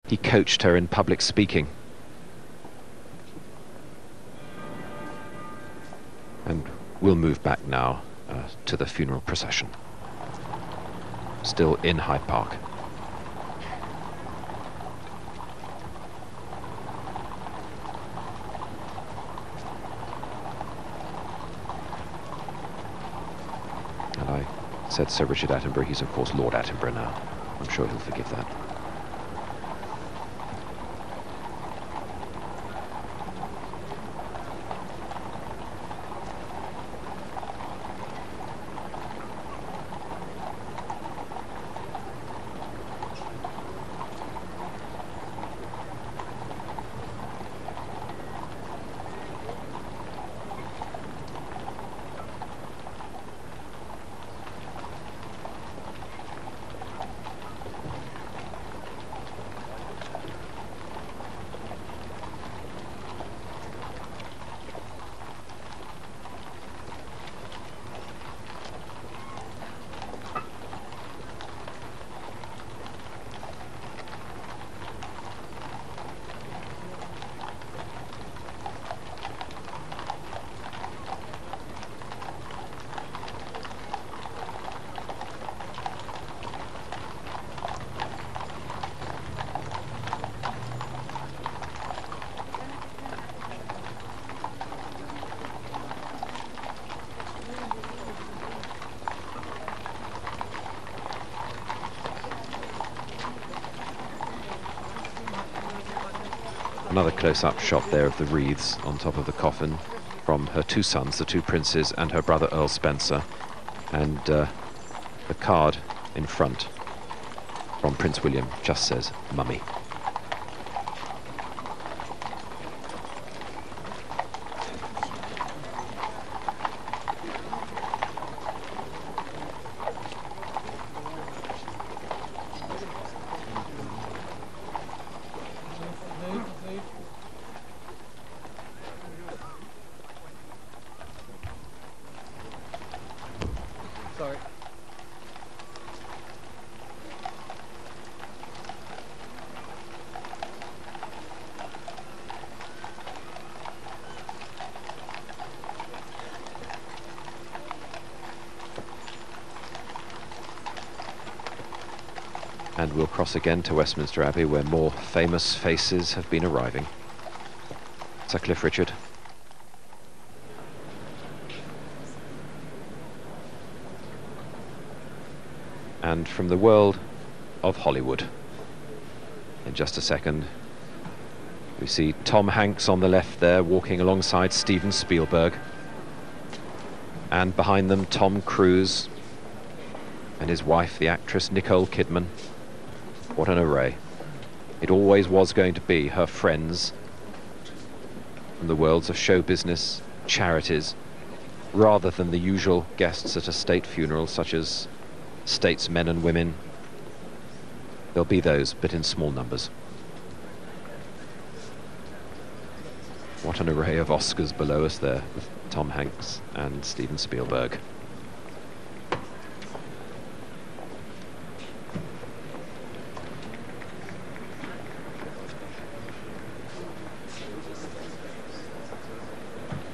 He coached her in public speaking. And we'll move back now to the funeral procession. Still in Hyde Park. And I said Sir Richard Attenborough, he's of course Lord Attenborough now. I'm sure he'll forgive that. Another close-up shot there of the wreaths on top of the coffin from her two sons, the two princes, and her brother Earl Spencer, and the card in front from Prince William just says Mummy. Sorry. And we'll cross again to Westminster Abbey, where more famous faces have been arriving. Sir Cliff Richard. And from the world of Hollywood. In just a second, we see Tom Hanks on the left there, walking alongside Steven Spielberg. And behind them, Tom Cruise and his wife, the actress Nicole Kidman. What an array. It always was going to be her friends from the worlds of show business, charities, rather than the usual guests at a state funeral, such as statesmen and women. There'll be those, but in small numbers. What an array of Oscars below us there, with Tom Hanks and Steven Spielberg.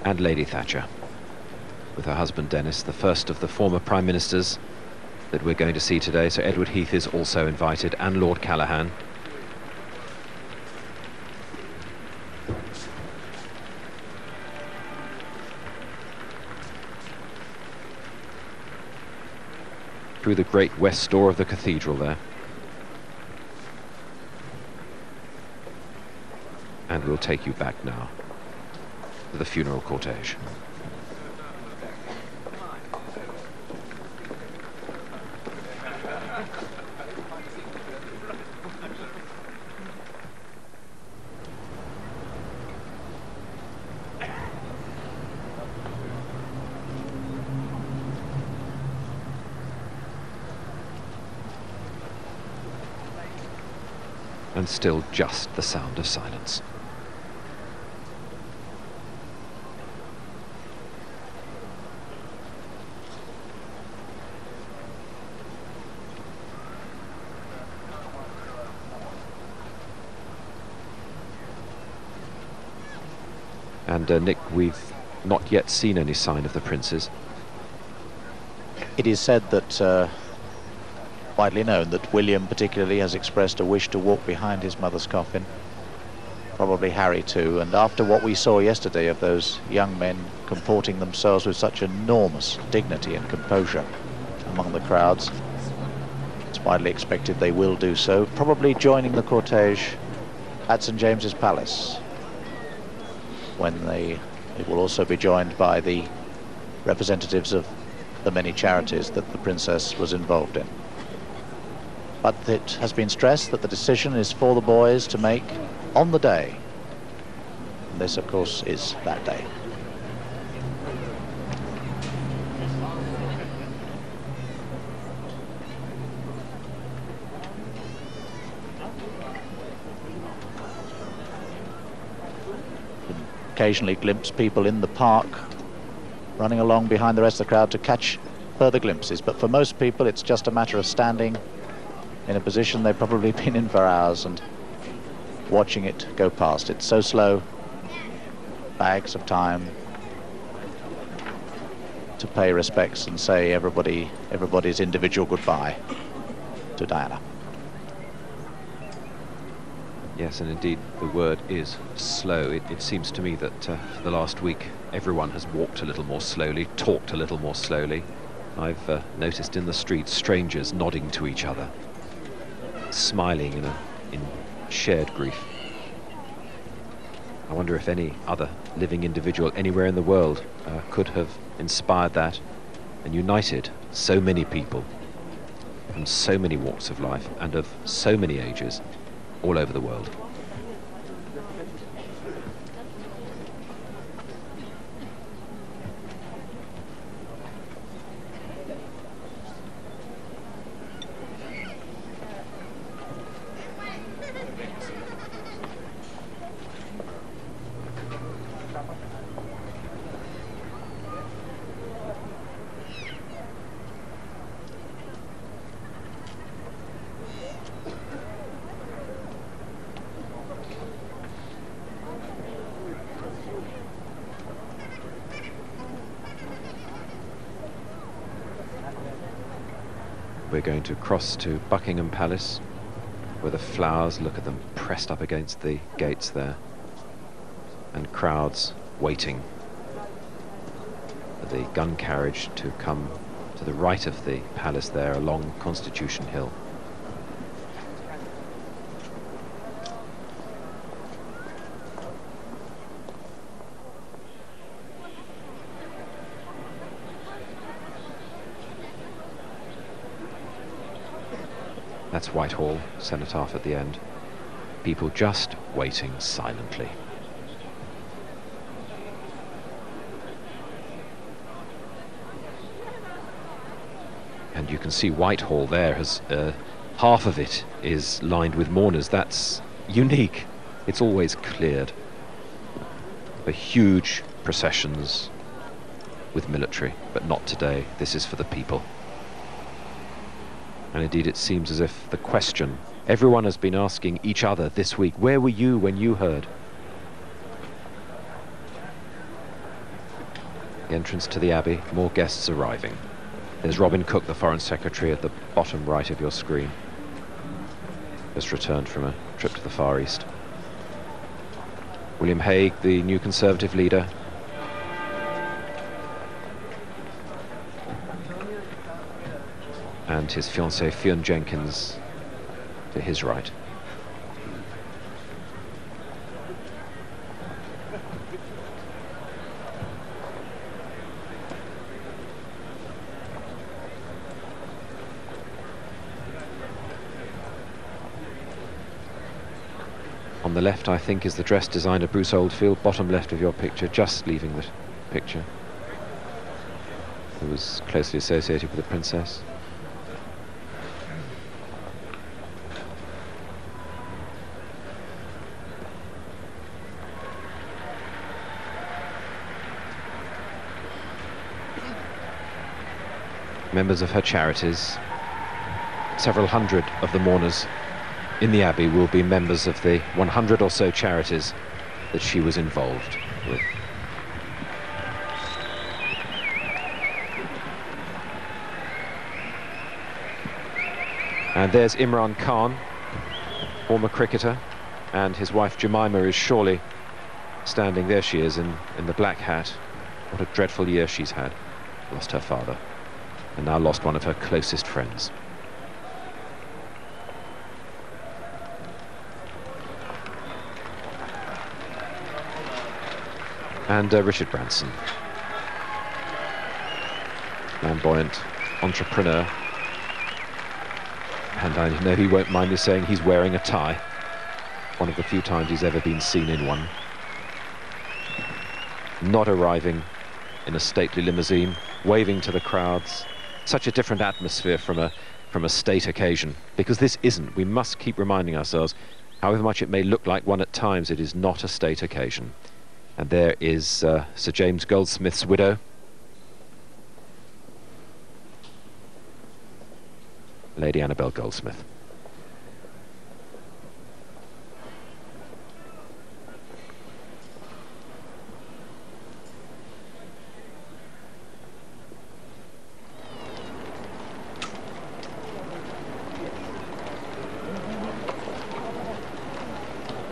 And Lady Thatcher, with her husband Dennis, the first of the former Prime Ministers that we're going to see today. So Edward Heath is also invited, and Lord Callaghan. Through the great west door of the cathedral there. And we'll take you back now to the funeral cortege. And still just the sound of silence. And Nick, we've not yet seen any sign of the princes. It is said that, widely known, that William particularly has expressed a wish to walk behind his mother's coffin. Probably Harry too, and after what we saw yesterday of those young men comporting themselves with such enormous dignity and composure among the crowds, it's widely expected they will do so, probably joining the cortege at St James's Palace, when it will also be joined by the representatives of the many charities that the princess was involved in. But it has been stressed that the decision is for the boys to make on the day. And this, of course, is that day. Occasionally glimpse people in the park running along behind the rest of the crowd to catch further glimpses, but for most people it's just a matter of standing in a position they've probably been in for hours and watching it go past. It's so slow, bags of time to pay respects and say everybody's individual goodbye to Diana. Yes, and indeed the word is slow. It seems to me that for the last week everyone has walked a little more slowly, talked a little more slowly. I've noticed in the streets strangers nodding to each other, smiling in shared grief. I wonder if any other living individual anywhere in the world could have inspired that and united so many people from so many walks of life and of so many ages all over the world. We're going to cross to Buckingham Palace, where the flowers, look at them, pressed up against the gates there, and crowds waiting for the gun carriage to come to the right of the palace there along Constitution Hill. That's Whitehall, cenotaph at the end. People just waiting silently. And you can see Whitehall there has half of it is lined with mourners. That's unique. It's always cleared for huge processions with military, but not today. This is for the people. And indeed it seems as if the question everyone has been asking each other this week, where were you when you heard? The entrance to the Abbey, more guests arriving. There's Robin Cook, the Foreign Secretary, at the bottom right of your screen. Just returned from a trip to the Far East. William Hague, the new Conservative leader. And his fiancée Fionn Jenkins to his right. On the left, I think, is the dress designer Bruce Oldfield, bottom left of your picture, just leaving the picture, who was closely associated with the princess. Members of her charities, several hundred of the mourners in the Abbey will be members of the 100 or so charities that she was involved with. And there's Imran Khan, former cricketer, and his wife Jemima is surely standing. There she is in the black hat. What a dreadful year she's had. Lost her father and now lost one of her closest friends. And Richard Branson, flamboyant entrepreneur, and I know he won't mind me saying he's wearing a tie. One of the few times he's ever been seen in one. Not arriving in a stately limousine, waving to the crowds. Such a different atmosphere from a state occasion, because this isn't. We must keep reminding ourselves, however much it may look like one at times, it is not a state occasion. And there is Sir James Goldsmith's widow, Lady Annabel Goldsmith.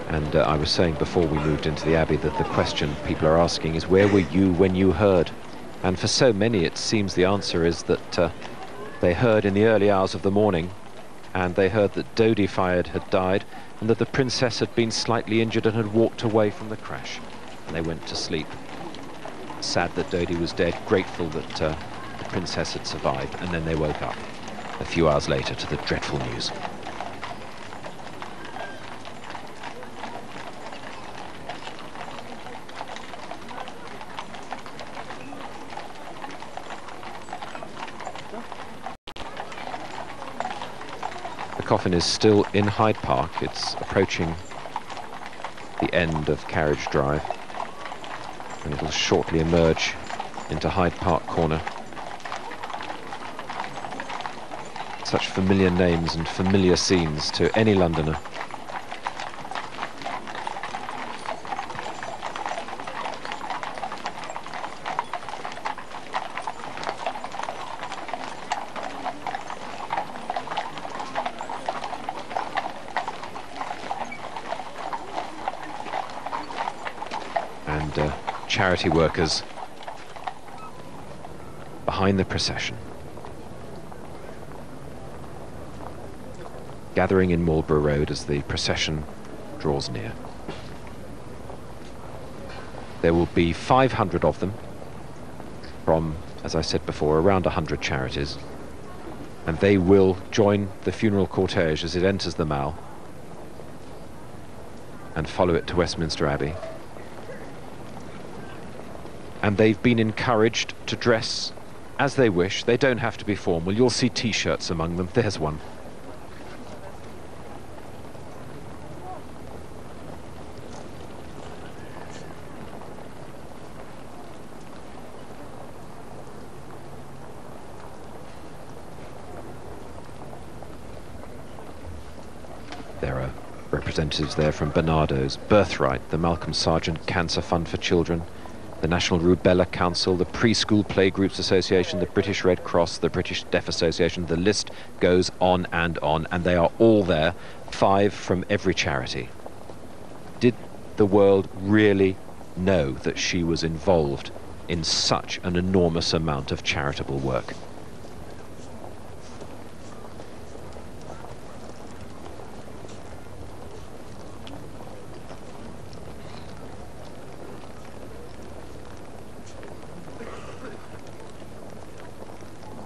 And I was saying before we moved into the Abbey that the question people are asking is, where were you when you heard? And for so many it seems the answer is that they heard in the early hours of the morning, and they heard that Dodi Fayed had died and that the princess had been slightly injured and had walked away from the crash. And they went to sleep. Sad that Dodi was dead, grateful that the princess had survived, and then they woke up a few hours later to the dreadful news. The coffin is still in Hyde Park. It's approaching the end of Carriage Drive, and it'll shortly emerge into Hyde Park Corner. Such familiar names and familiar scenes to any Londoner. Charity workers behind the procession, gathering in Marlborough Road as the procession draws near. There will be 500 of them from, as I said before, around 100 charities, and they will join the funeral cortege as it enters the Mall and follow it to Westminster Abbey. And they've been encouraged to dress as they wish. They don't have to be formal. You'll see T-shirts among them. There's one. There are representatives there from Barnardo's, Birthright, the Malcolm Sargent Cancer Fund for Children, the National Rubella Council, the Preschool Playgroups Association, the British Red Cross, the British Deaf Association. The list goes on, and they are all there, 5 from every charity. Did the world really know that she was involved in such an enormous amount of charitable work?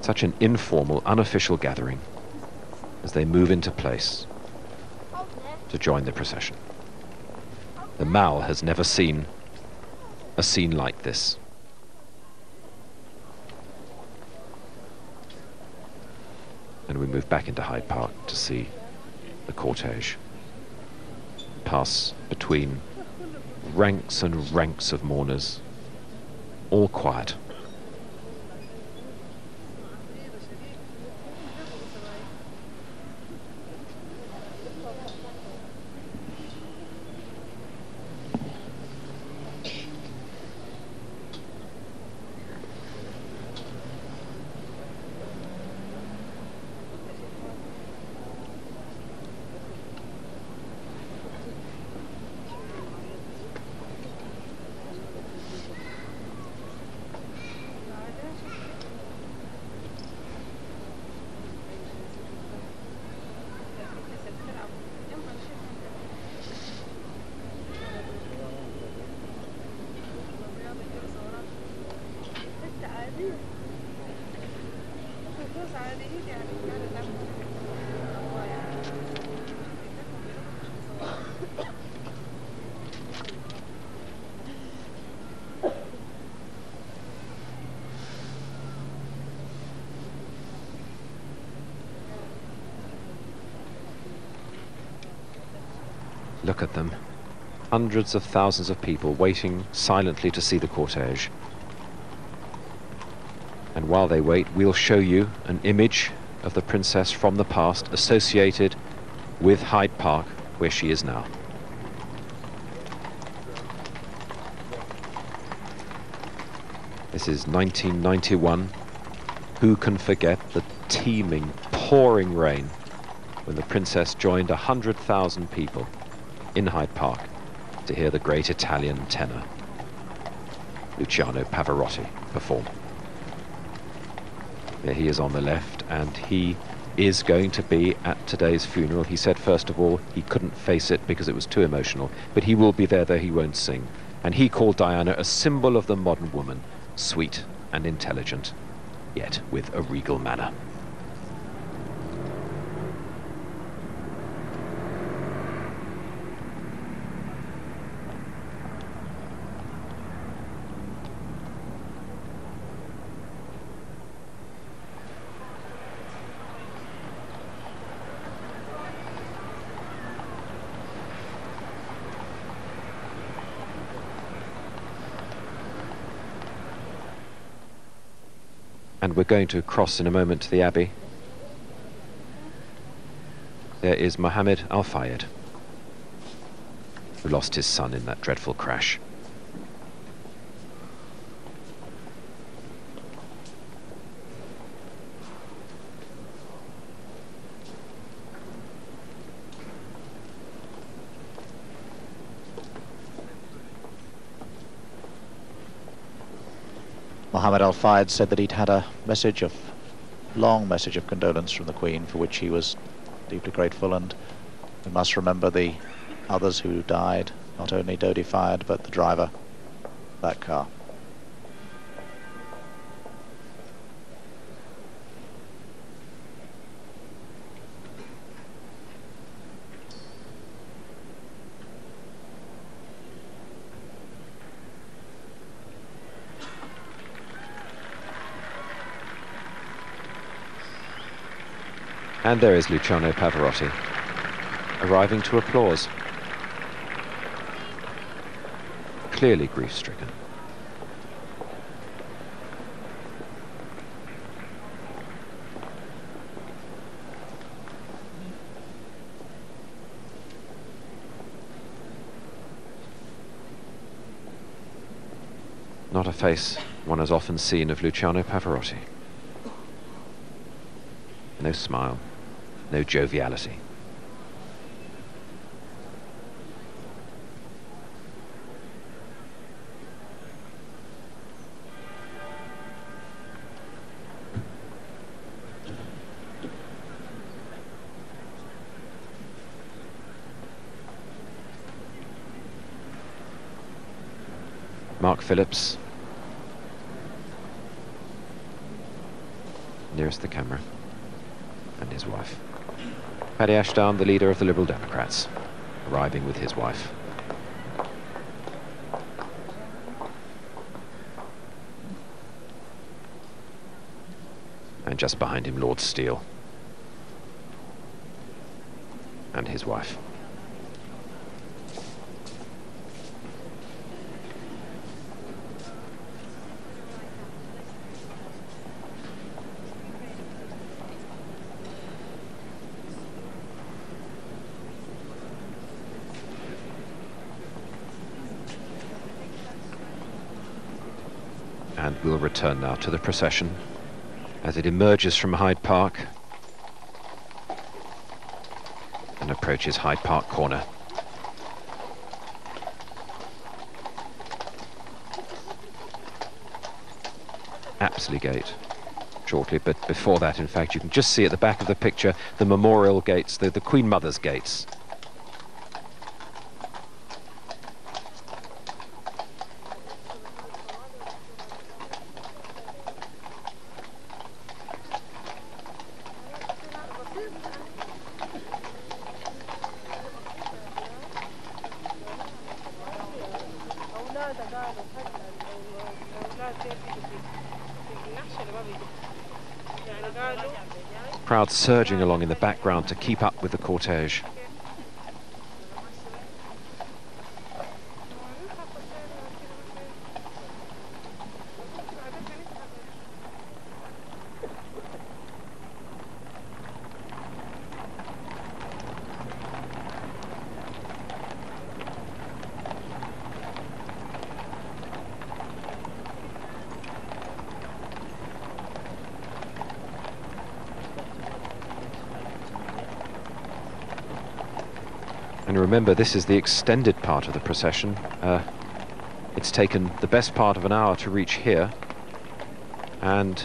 Such an informal, unofficial gathering as they move into place to join the procession. The Mall has never seen a scene like this. And we move back into Hyde Park to see the cortege pass between ranks and ranks of mourners, all quiet. look at them. Hundreds of thousands of people waiting silently to see the cortege. And while they wait, we'll show you an image of the princess from the past associated with Hyde Park, where she is now. This is 1991. Who can forget the teeming, pouring rain when the princess joined 100,000 people in Hyde Park to hear the great Italian tenor Luciano Pavarotti perform. There he is on the left, and he is going to be at today's funeral. He said, first of all, he couldn't face it because it was too emotional, but he will be there, though he won't sing. And he called Diana a symbol of the modern woman, sweet and intelligent, yet with a regal manner. And we're going to cross in a moment to the Abbey. There is Mohammed Al-Fayed, who lost his son in that dreadful crash. Mohammed Al-Fayed said that he'd had a long message of condolence from the Queen, for which he was deeply grateful, and we must remember the others who died, not only Dodi Fayed, but the driver of that car. And there is Luciano Pavarotti, arriving to applause. Clearly grief-stricken. Not a face one has often seen of Luciano Pavarotti. No smile. No joviality. Mark Phillips, nearest the camera, and his wife. Paddy Ashdown, the leader of the Liberal Democrats, arriving with his wife. And just behind him, Lord Steele and his wife. And we'll return now to the procession as it emerges from Hyde Park and approaches Hyde Park Corner. Apsley Gate shortly, but before that, in fact, you can just see at the back of the picture the memorial gates, the Queen Mother's gates. Crowd surging along in the background to keep up with the cortege. And remember, this is the extended part of the procession. It's taken the best part of an hour to reach here, and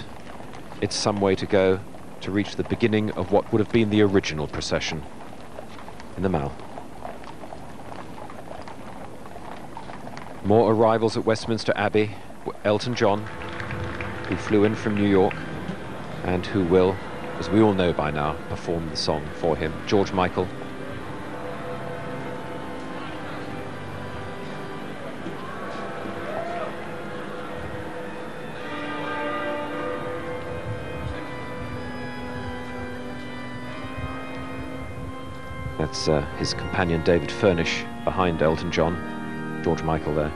it's some way to go to reach the beginning of what would have been the original procession in the Mall. More arrivals at Westminster Abbey. Elton John, who flew in from New York and who will, as we all know by now, perform the song for him. George Michael. That's his companion David Furnish behind Elton John, George Michael there.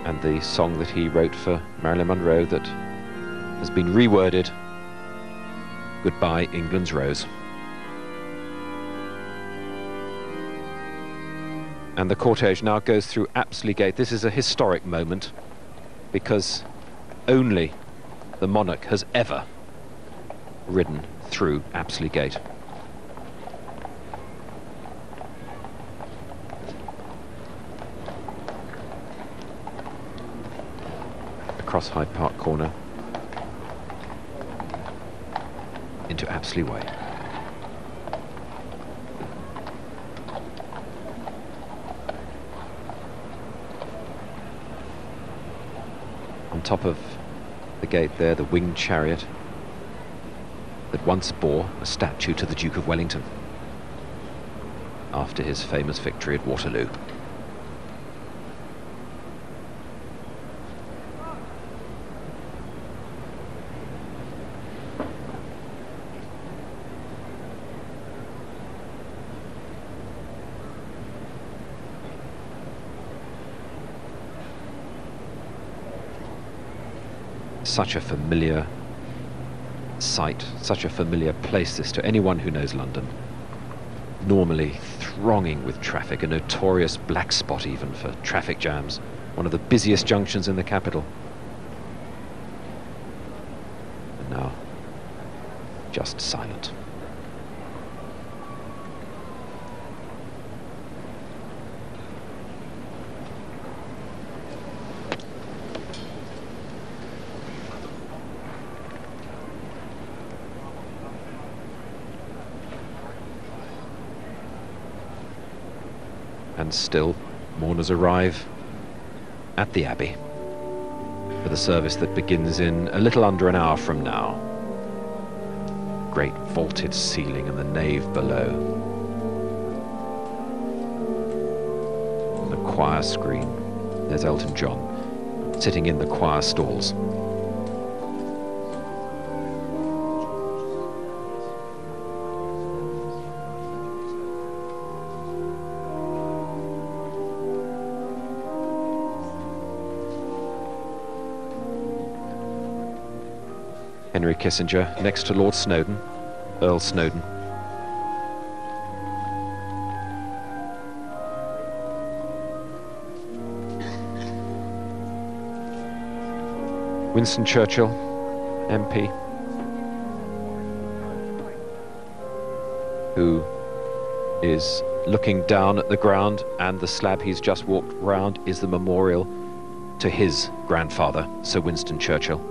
And the song that he wrote for Marilyn Monroe that has been reworded, Goodbye England's Rose. And the cortege now goes through Apsley Gate. This is a historic moment because only the monarch has ever ridden through Apsley Gate. Across Hyde Park Corner into Apsley Way. On top of the gate there, the winged chariot that once bore a statue to the Duke of Wellington after his famous victory at Waterloo. Such a familiar sight, such a familiar place this to anyone who knows London. Normally thronging with traffic, a notorious black spot even for traffic jams, one of the busiest junctions in the capital. And now, just silent. And still, mourners arrive at the Abbey for the service that begins in a little under an hour from now. Great vaulted ceiling and the nave below. And the choir screen. There's Elton John sitting in the choir stalls. Henry Kissinger next to Lord Snowdon, Earl Snowdon. Winston Churchill, MP, who is looking down at the ground, and the slab he's just walked round is the memorial to his grandfather, Sir Winston Churchill.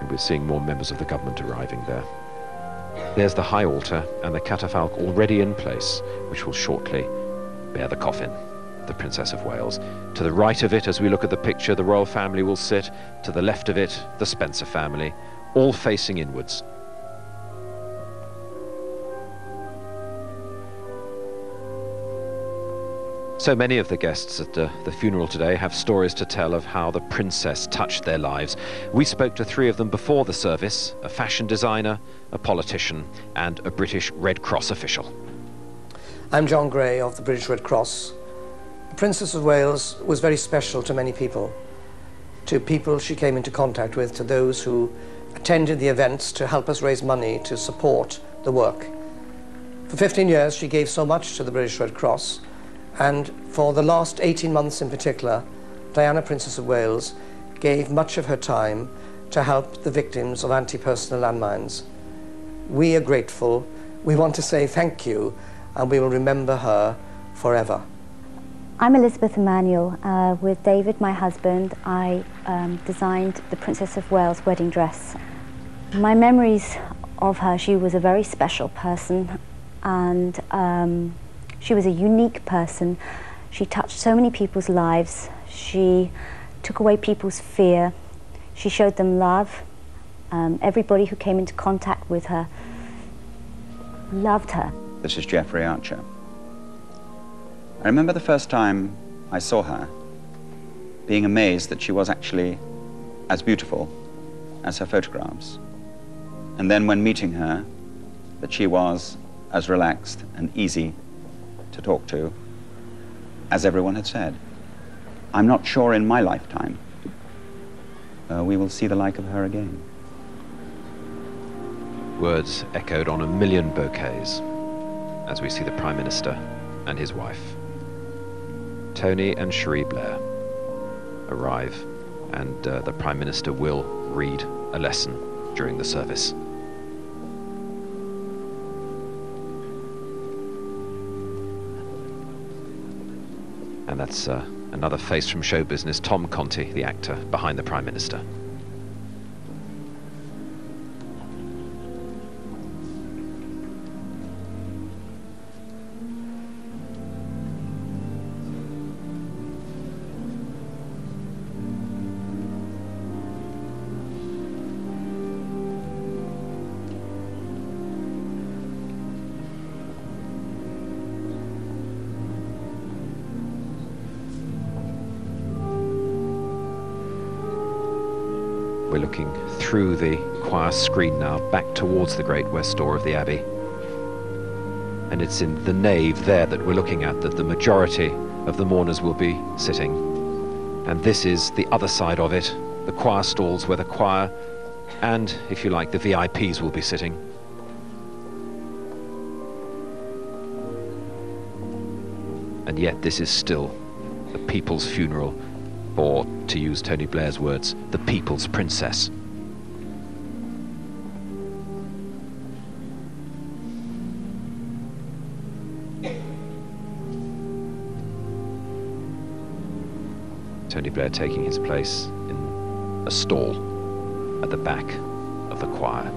We're seeing more members of the government arriving there. There's the high altar and the catafalque already in place, which will shortly bear the coffin of the Princess of Wales. To the right of it, as we look at the picture, the royal family will sit. To the left of it, the Spencer family, all facing inwards. So many of the guests at the funeral today have stories to tell of how the princess touched their lives. We spoke to 3 of them before the service: a fashion designer, a politician, and a British Red Cross official. I'm John Gray of the British Red Cross. The Princess of Wales was very special to many people. To people she came into contact with, to those who attended the events to help us raise money to support the work. For 15 years she gave so much to the British Red Cross, and for the last 18 months in particular, Diana, Princess of Wales, gave much of her time to help the victims of anti-personnel landmines. We are grateful. We want to say thank you, and we will remember her forever. I'm Elizabeth Emanuel. With David, my husband, I designed the Princess of Wales wedding dress. My memories of her: she was a very special person, and she was a unique person. She touched so many people's lives. She took away people's fear. She showed them love. Everybody who came into contact with her loved her. This is Jeffrey Archer. I remember the first time I saw her, being amazed that she was actually as beautiful as her photographs. And then when meeting her, that she was as relaxed and easy to talk to as everyone had said. I'm not sure in my lifetime we will see the like of her again. Words echoed on a million bouquets as we see the Prime Minister and his wife. Tony and Cherie Blair arrive, and the Prime Minister will read a lesson during the service. And that's another face from show business, Tom Conti, the actor behind the Prime Minister. We're looking through the choir screen now, back towards the great west door of the Abbey. And it's in the nave there that we're looking at that the majority of the mourners will be sitting. And this is the other side of it, the choir stalls where the choir and, if you like, the VIPs will be sitting. And yet this is still the people's funeral, or, to use Tony Blair's words, the people's princess. Tony Blair taking his place in a stall at the back of the choir.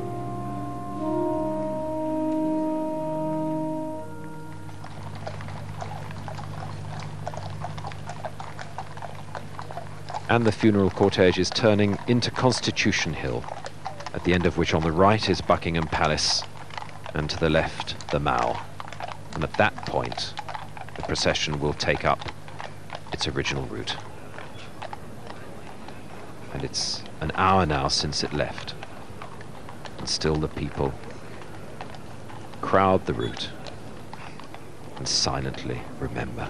And the funeral cortege is turning into Constitution Hill, at the end of which on the right is Buckingham Palace, and to the left the Mall. And at that point, the procession will take up its original route. And it's an hour now since it left, and still the people crowd the route and silently remember.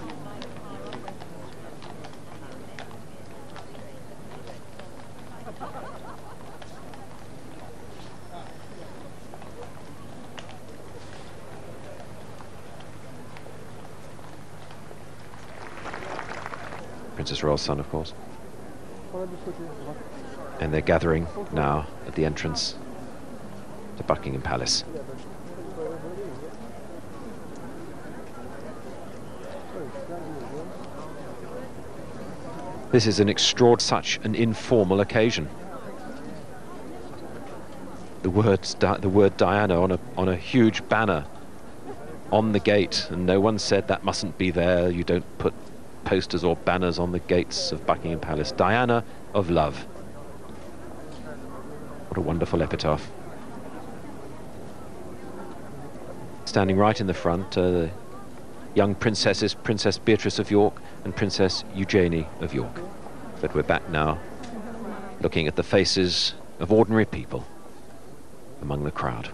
Princess Royal's son, of course. And they're gathering now at the entrance to Buckingham Palace. This is such an informal occasion. The word Diana on a huge banner on the gate, and no one said that mustn't be there. You don't put posters or banners on the gates of Buckingham Palace. Diana of love. What a wonderful epitaph. Standing right in the front, the young princesses, Princess Beatrice of York and Princess Eugenie of York. But we're back now, looking at the faces of ordinary people among the crowd.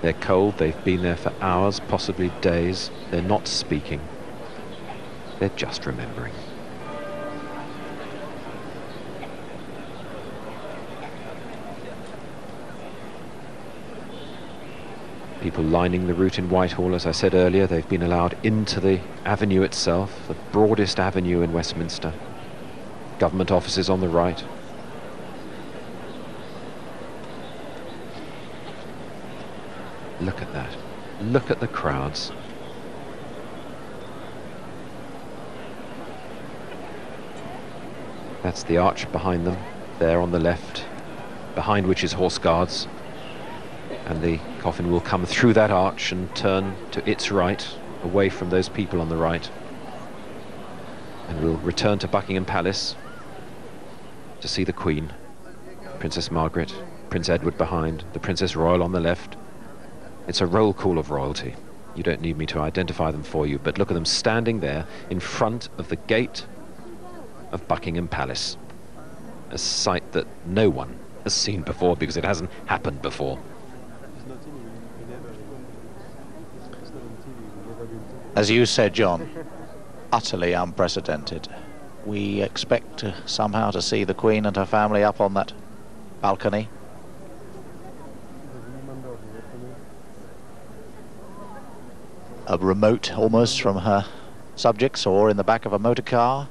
They're cold, they've been there for hours, possibly days. They're not speaking. They're just remembering. People lining the route in Whitehall, as I said earlier. They've been allowed into the avenue itself, the broadest avenue in Westminster. Government offices on the right. Look at that. Look at the crowds. That's the arch behind them, there on the left, behind which is Horse Guards. And the coffin will come through that arch and turn to its right, away from those people on the right. And we'll return to Buckingham Palace to see the Queen, Princess Margaret, Prince Edward behind, the Princess Royal on the left. It's a roll call of royalty. You don't need me to identify them for you, but look at them standing there in front of the gate of Buckingham Palace. A sight that no one has seen before because it hasn't happened before. As you said, John, utterly unprecedented. We expect somehow to see the Queen and her family up on that balcony. A remote almost from her subjects, or in the back of a motor car.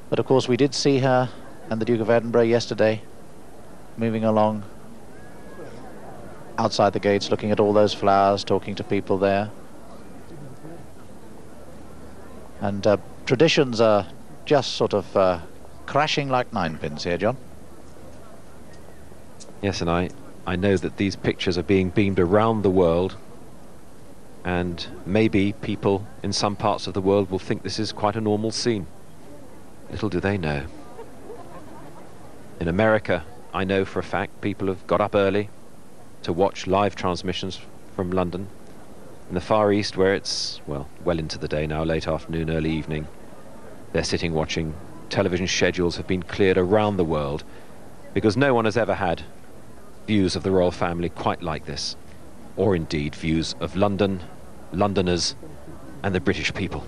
But of course we did see her and the Duke of Edinburgh yesterday moving along outside the gates, looking at all those flowers, talking to people there. And traditions are just sort of crashing like ninepins here, John. Yes, and I know that these pictures are being beamed around the world, and maybe people in some parts of the world will think this is quite a normal scene. Little do they know. In America, I know for a fact, people have got up early to watch live transmissions from London. In the Far East, where it's, well into the day now, late afternoon, early evening, they're sitting watching. Television schedules have been cleared around the world because no one has ever had views of the royal family quite like this, or indeed views of London, Londoners and the British people.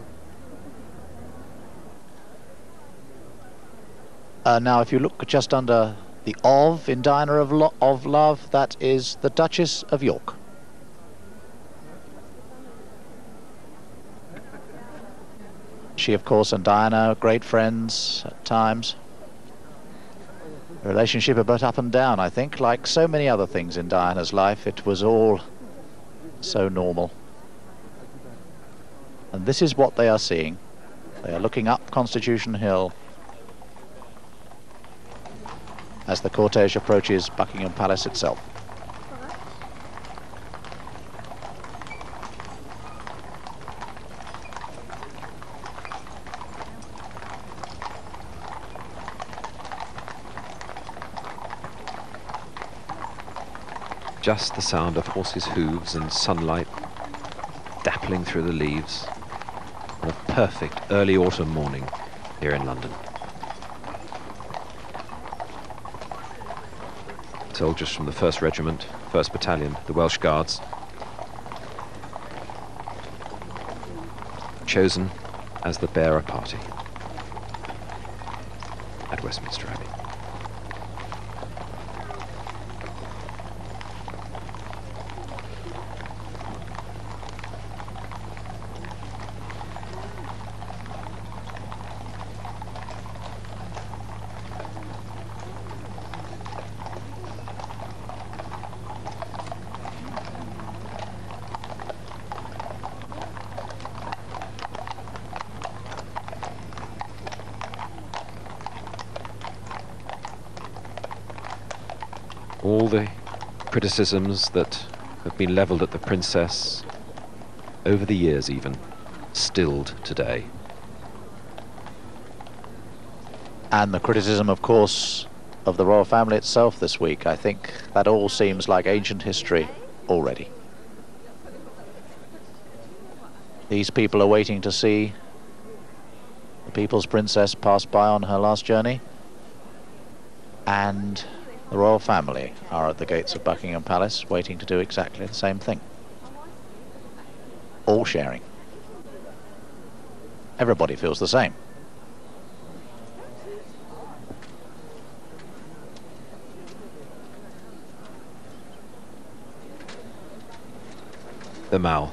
Now if you look just under the "of" in Diana of Love, that is the Duchess of York. She, of course, and Diana are great friends at times. The relationship a bit up and down, I think. Like so many other things in Diana's life, it was all so normal. And this is what they are seeing. They are looking up Constitution Hill as the cortege approaches Buckingham Palace itself. Just the sound of horses' hooves and sunlight dappling through the leaves on a perfect early autumn morning here in London. Soldiers from the 1st Regiment, 1st Battalion, the Welsh Guards, chosen as the bearer party at Westminster Abbey. All the criticisms that have been levelled at the princess over the years even, stilled today. And the criticism, of course, of the royal family itself this week. I think that all seems like ancient history already. These people are waiting to see the people's princess pass by on her last journey, and the royal family are at the gates of Buckingham Palace waiting to do exactly the same thing. All sharing. Everybody feels the same. The Mall,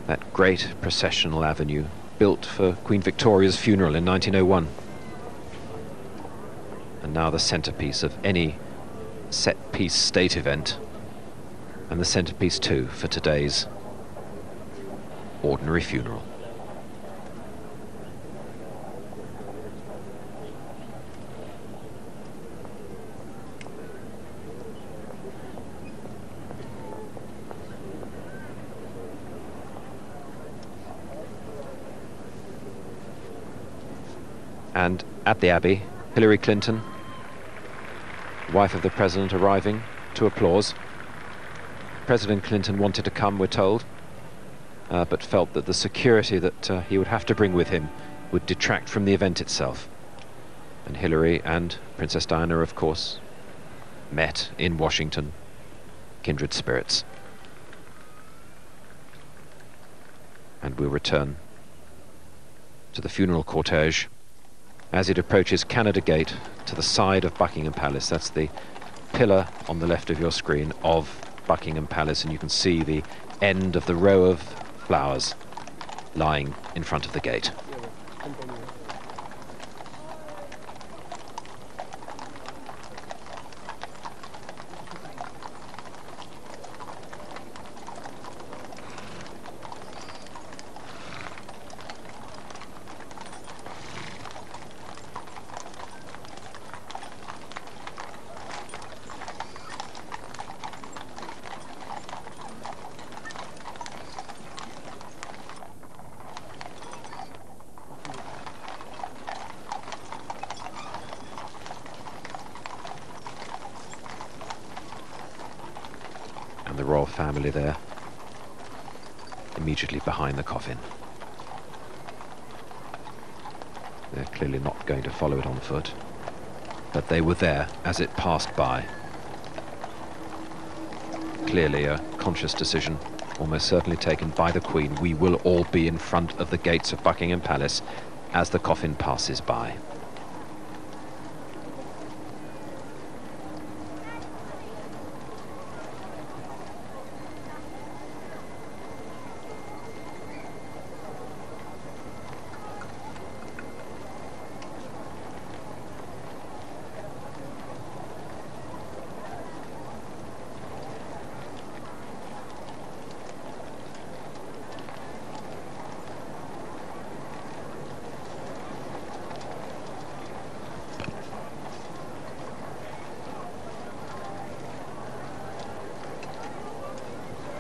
that great processional avenue built for Queen Victoria's funeral in 1901, and now the centrepiece of any set-piece state event, and the centrepiece too for today's ordinary funeral. And at the Abbey, Hillary Clinton, wife of the President, arriving to applause. President Clinton wanted to come, we're told, but felt that the security that he would have to bring with him would detract from the event itself. And Hillary and Princess Diana, of course, met in Washington, kindred spirits. And we'll return to the funeral cortege as it approaches Canada Gate to the side of Buckingham Palace. That's the pillar on the left of your screen of Buckingham Palace, and you can see the end of the row of flowers lying in front of the gate. And the royal family there, immediately behind the coffin. They're clearly not going to follow it on foot, but they were there as it passed by. Clearly a conscious decision, almost certainly taken by the Queen. We will all be in front of the gates of Buckingham Palace as the coffin passes by.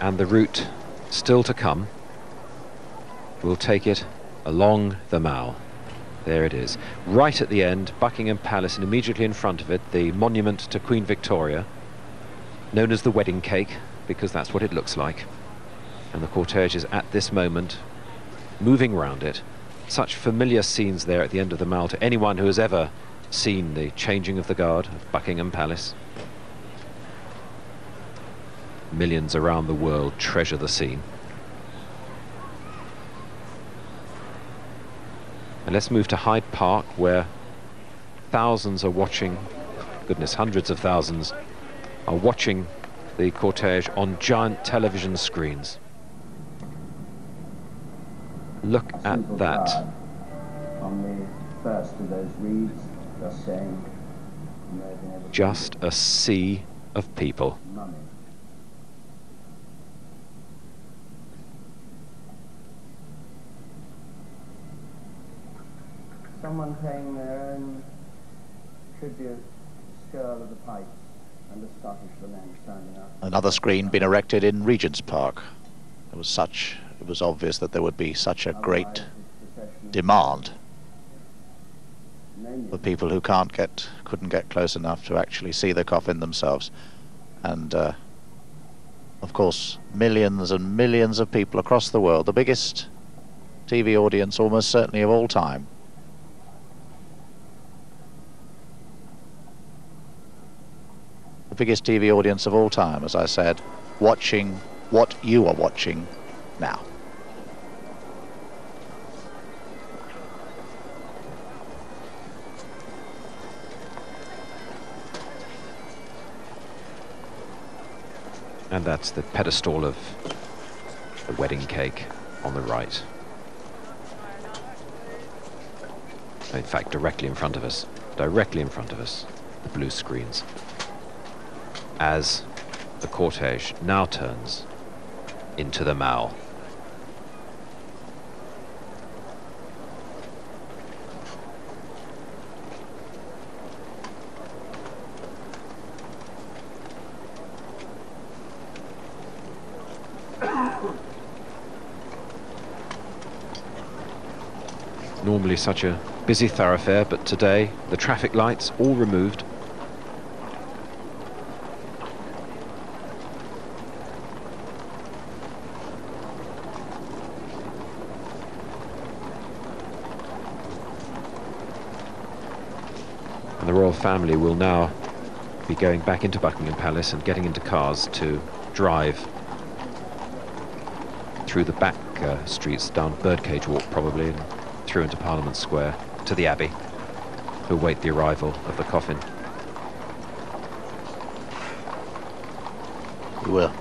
And the route still to come, we'll take it along the Mall. There it is, right at the end, Buckingham Palace, and immediately in front of it the monument to Queen Victoria, known as the wedding cake, because that's what it looks like. And the cortege is at this moment moving round it. Such familiar scenes there at the end of the Mall to anyone who has ever seen the changing of the guard of Buckingham Palace. Millions around the world treasure the scene. And let's move to Hyde Park, where thousands are watching, goodness, hundreds of thousands are watching the cortege on giant television screens. Look at that. On the first of those reeds, just saying, Just a sea of people. money. Someone paying their own tribute, skirl of the pipe. and the Scottish lament sounding out. Another screen been erected in Regent's Park. It was obvious that there would be such a great demand for people who couldn't get close enough to actually see the coffin themselves. And of course, millions and millions of people across the world, the biggest TV audience almost certainly of all time. The biggest TV audience of all time, as I said, watching what you are watching now. And that's the pedestal of the wedding cake on the right. In fact, directly in front of us, the blue screens. As the cortege now turns into the Mall. Normally such a busy thoroughfare, but today the traffic lights all removed. And the royal family will now be going back into Buckingham Palace and getting into cars to drive through the back streets, down Birdcage Walk probably, and through into Parliament Square to the Abbey to await the arrival of the coffin. We were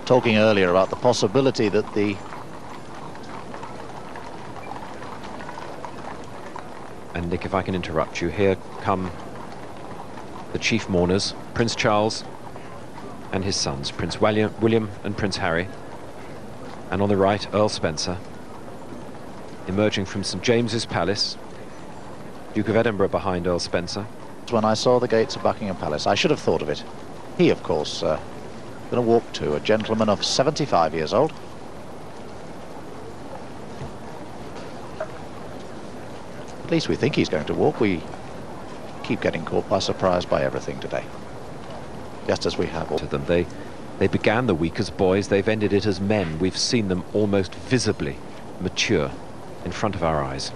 talking earlier about the possibility that And Nick, if I can interrupt you, here come the chief mourners, Prince Charles and his sons, Prince William and Prince Harry, and on the right, Earl Spencer, emerging from St James's Palace, Duke of Edinburgh behind Earl Spencer. when I saw the gates of Buckingham Palace, I should have thought of it. He, of course, going to walk to, a gentleman of 75 years old. At least we think he's going to walk. We keep getting caught by surprise by everything today, just as we have. To them, they began the week as boys, they've ended it as men. We've seen them almost visibly mature in front of our eyes.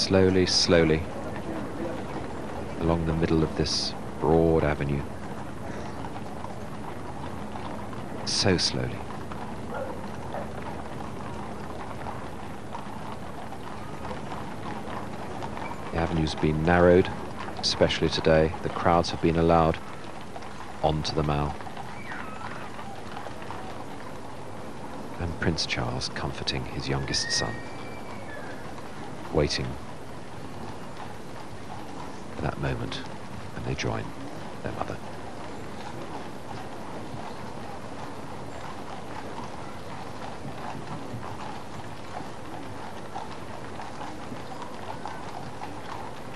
slowly, slowly, along the middle of this broad avenue. So slowly. The avenue's been narrowed, especially today. The crowds have been allowed onto the Mall. And Prince Charles comforting his youngest son, waiting for that moment when they join their mother.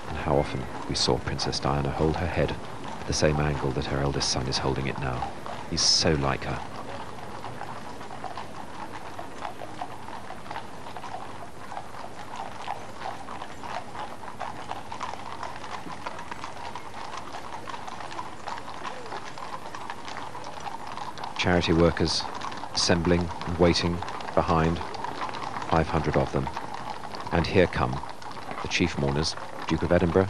And how often we saw Princess Diana hold her head at the same angle that her eldest son is holding it now. He's so like her. Charity workers assembling and waiting behind, 500 of them. And here come the chief mourners, Duke of Edinburgh,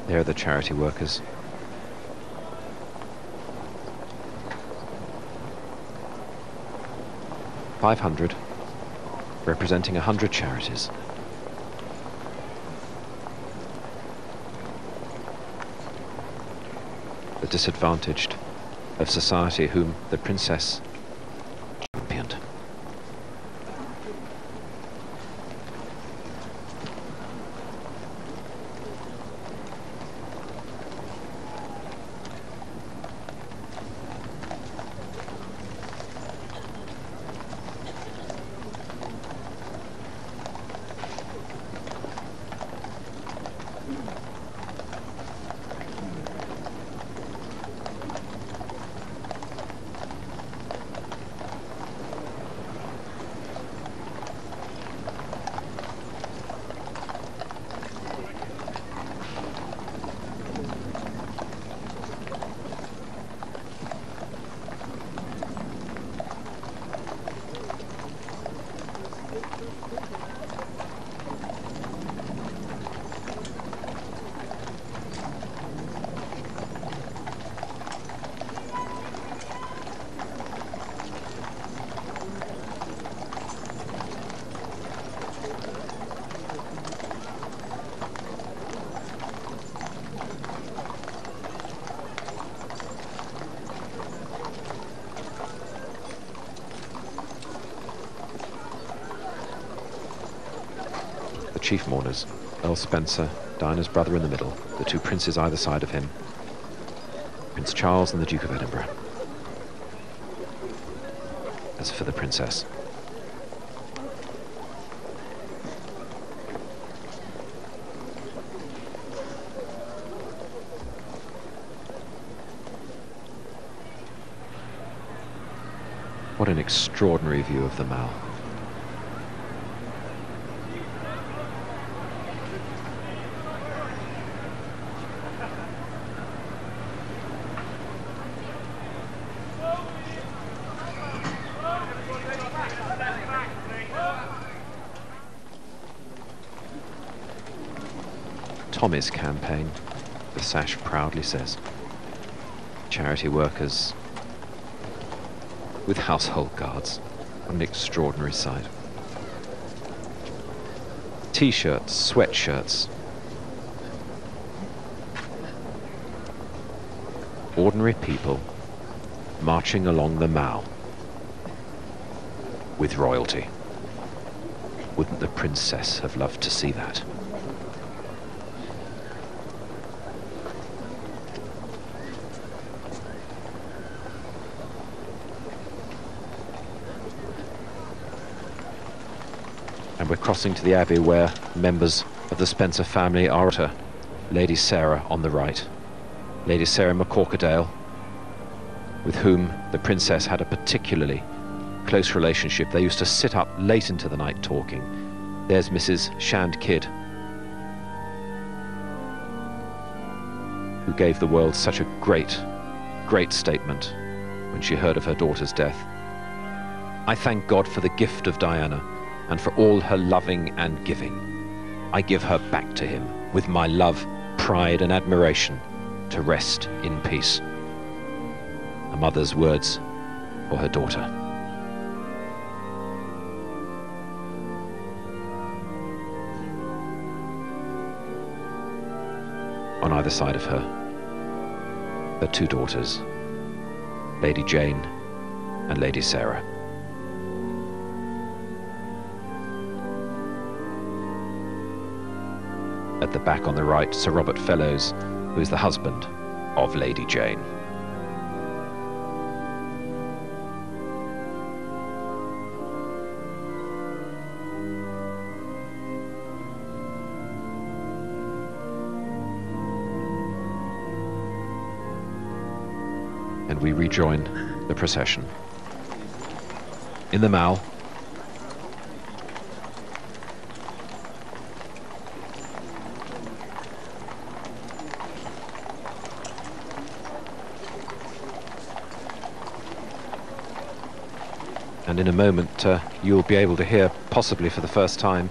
there are the charity workers. $500, representing 100 charities. The disadvantaged of society whom the princess championed. Chief mourners, Earl Spencer, Diana's brother in the middle, the two princes either side of him, Prince Charles and the Duke of Edinburgh. As for the princess, what an extraordinary view of the Mall. Tommy's campaign, the sash proudly says. Charity workers with household guards. What an extraordinary sight. T-shirts, sweatshirts. Ordinary people marching along the Mall with royalty. Wouldn't the princess have loved to see that? And we're crossing to the Abbey where members of the Spencer family are at her. Lady Sarah on the right. Lady Sarah McCorquodale, with whom the princess had a particularly close relationship. They used to sit up late into the night talking. There's Mrs. Shand Kidd, who gave the world such a great, great statement when she heard of her daughter's death. I thank God for the gift of Diana and for all her loving and giving. I give her back to him with my love, pride and admiration, to rest in peace. A mother's words for her daughter. On either side of her, her two daughters, Lady Jane and Lady Sarah. At the back on the right, Sir Robert Fellows, who is the husband of Lady Jane. And we rejoin the procession. In the Mall, and in a moment you'll be able to hear, possibly for the first time,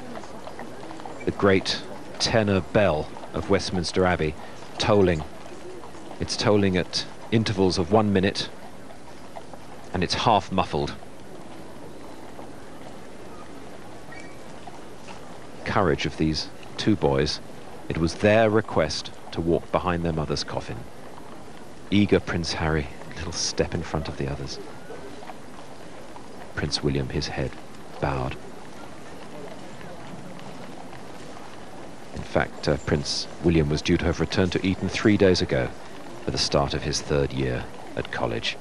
the great tenor bell of Westminster Abbey tolling. It's tolling at intervals of 1 minute, and it's half muffled. Courage of these two boys. It was their request to walk behind their mother's coffin. Eager Prince Harry, a little step in front of the others. Prince William, his head bowed. In fact, Prince William was due to have returned to Eton 3 days ago for the start of his 3rd year at college,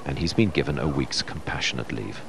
and he's been given a week's compassionate leave.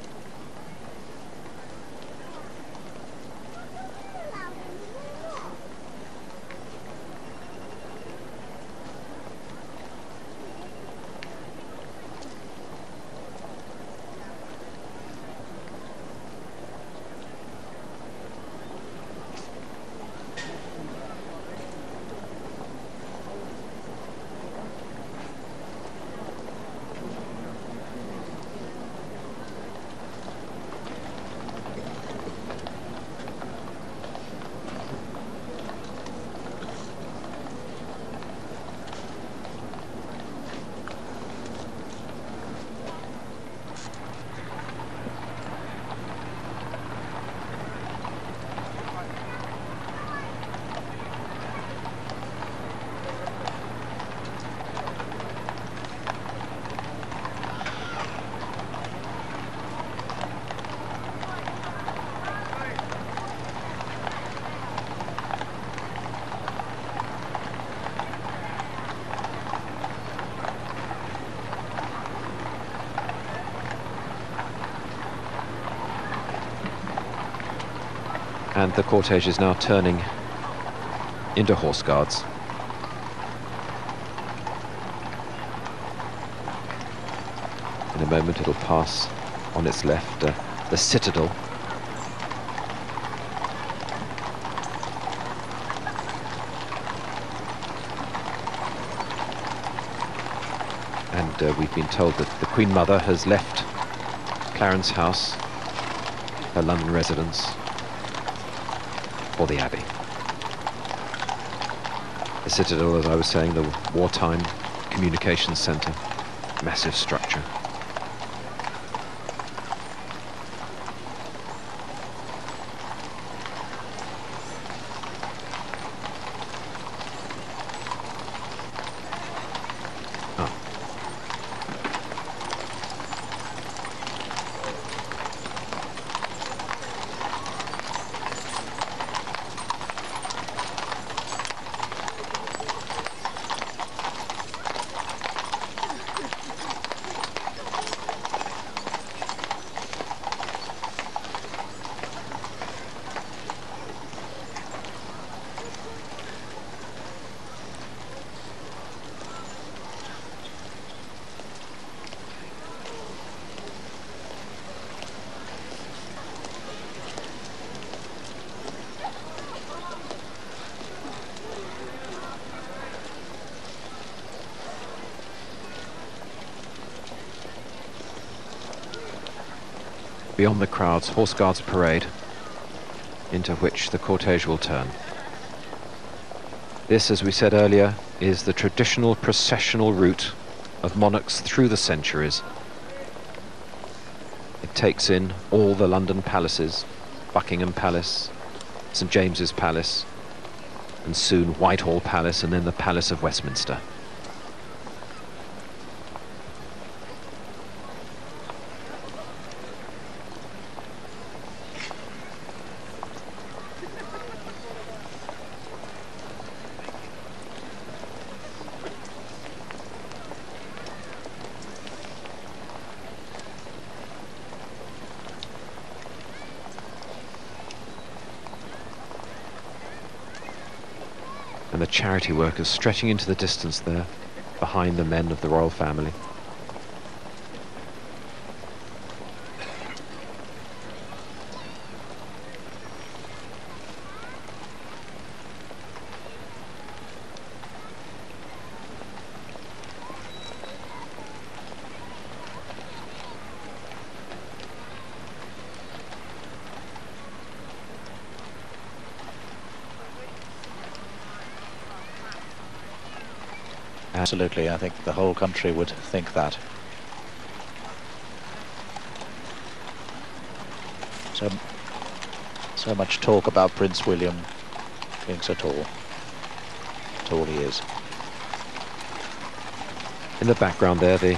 And the cortege is now turning into Horse Guards. In a moment it'll pass on its left the Citadel. And we've been told that the Queen Mother has left Clarence House, her London residence, for the Abbey. The Citadel, as I was saying, the wartime communications centre, massive structure. beyond the crowd's Horse Guards parade, into which the cortege will turn. This, as we said earlier, is the traditional processional route of monarchs through the centuries. It takes in all the London palaces, Buckingham Palace, St James's Palace, and soon Whitehall Palace, and then the Palace of Westminster. And the charity workers stretching into the distance there, behind the men of the royal family. Absolutely, I think the whole country would think that. So much talk about Prince William being so tall. Tall he is. In the background there, the